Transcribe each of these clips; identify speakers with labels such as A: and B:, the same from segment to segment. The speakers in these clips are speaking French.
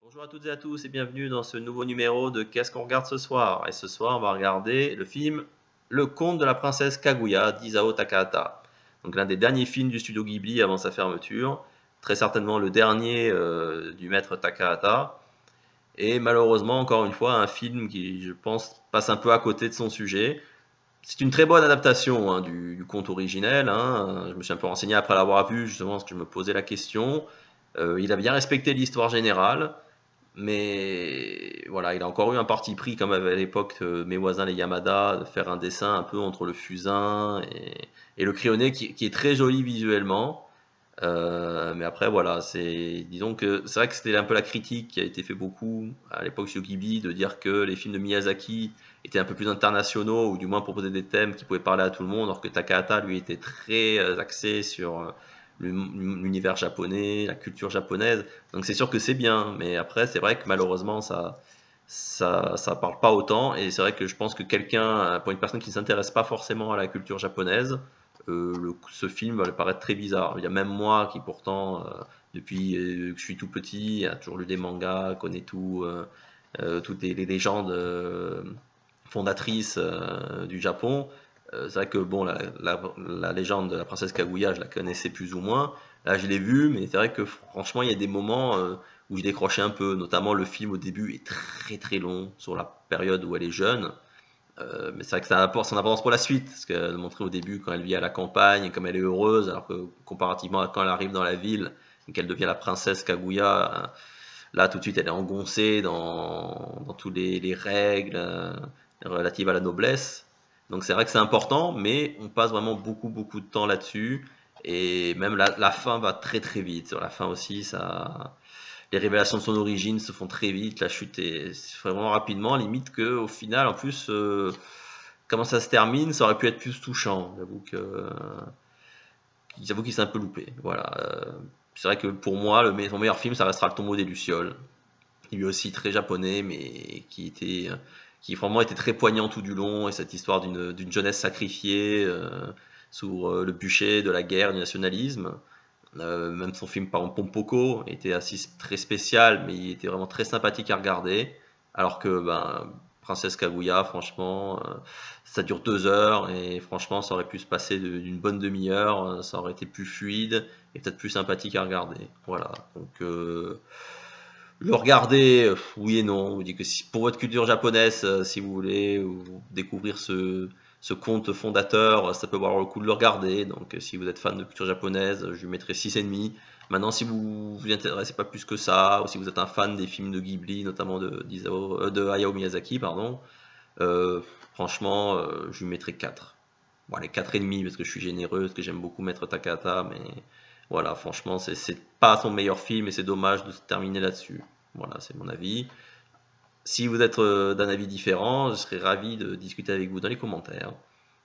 A: Bonjour à toutes et à tous et bienvenue dans ce nouveau numéro de Qu'est-ce qu'on regarde ce soir? Et ce soir, on va regarder le film Le conte de la princesse Kaguya d'Isao Takahata. Donc l'un des derniers films du studio Ghibli avant sa fermeture, très certainement le dernier du maître Takahata. Et malheureusement, encore une fois, un film qui, je pense, passe un peu à côté de son sujet. C'est une très bonne adaptation du conte originel. Je me suis un peu renseigné après l'avoir vu, justement, parce que je me posais la question. Il a bien respecté l'histoire générale. Mais voilà, il a encore eu un parti pris, comme à l'époque mes voisins les Yamada, de faire un dessin un peu entre le fusain et le crayonné qui est très joli visuellement. Mais après, voilà, disons que c'est vrai que c'était un peu la critique qui a été fait beaucoup à l'époque sur Ghibli, de dire que les films de Miyazaki étaient un peu plus internationaux, ou du moins proposaient des thèmes qui pouvaient parler à tout le monde, alors que Takahata, lui, était très axé sur l'univers japonais, la culture japonaise. Donc c'est sûr que c'est bien, mais après, c'est vrai que malheureusement, ça parle pas autant, et c'est vrai que je pense que pour une personne qui ne s'intéresse pas forcément à la culture japonaise, ce film va lui paraître très bizarre. Il y a même moi qui pourtant, depuis que je suis tout petit, a toujours lu des mangas, connaît toutes les légendes fondatrices du Japon. C'est vrai que bon, la légende de la princesse Kaguya, je la connaissais plus ou moins. Là, je l'ai vue, mais c'est vrai que franchement, il y a des moments où je décrochais un peu. Notamment, le film au début est très très long sur la période où elle est jeune. Mais c'est vrai que ça apporte son importance pour la suite, parce qu'elle montrait au début quand elle vit à la campagne et comme elle est heureuse, alors que comparativement à quand elle arrive dans la ville et qu'elle devient la princesse Kaguya, là tout de suite elle est engoncée dans tous les règles relatives à la noblesse. Donc c'est vrai que c'est important, mais on passe vraiment beaucoup beaucoup de temps là-dessus. Et même la fin va très très vite. Sur la fin aussi, les révélations de son origine se font très vite, la chute est vraiment rapidement, limite que au final, en plus, comment ça se termine, ça aurait pu être plus touchant. J'avoue qu'il s'est un peu loupé. Voilà. C'est vrai que pour moi, son meilleur film, ça restera Le Tombeau des Lucioles. Lui aussi très japonais, mais qui vraiment était très poignant tout du long, et cette histoire d'une jeunesse sacrifiée sous le bûcher de la guerre, du nationalisme. Même son film par exemple Pompoko était assez très spécial, mais il était vraiment très sympathique à regarder. Alors que Princesse Kaguya, franchement, ça dure 2 heures et franchement, ça aurait pu se passer d'une bonne demi-heure, ça aurait été plus fluide et peut-être plus sympathique à regarder. Voilà. Donc le regarder, oui et non. On vous dit que pour votre culture japonaise, si vous voulez découvrir ce conte fondateur, ça peut valoir le coup de le regarder. Donc si vous êtes fan de culture japonaise, je lui mettrai 6,5. Maintenant, si vous vous intéressez pas plus que ça, ou si vous êtes un fan des films de Ghibli, notamment de Hayao Miyazaki, pardon, euh, franchement, je lui mettrai 4. Bon, allez, 4,5 parce que je suis généreux, parce que j'aime beaucoup Maître Takahata, mais voilà, franchement, c'est pas son meilleur film et c'est dommage de se terminer là-dessus. Voilà, c'est mon avis. Si vous êtes d'un avis différent, je serais ravi de discuter avec vous dans les commentaires.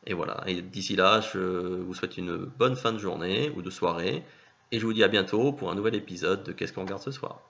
A: Et voilà, et d'ici là, je vous souhaite une bonne fin de journée ou de soirée. Et je vous dis à bientôt pour un nouvel épisode de Qu'est-ce qu'on regarde ce soir?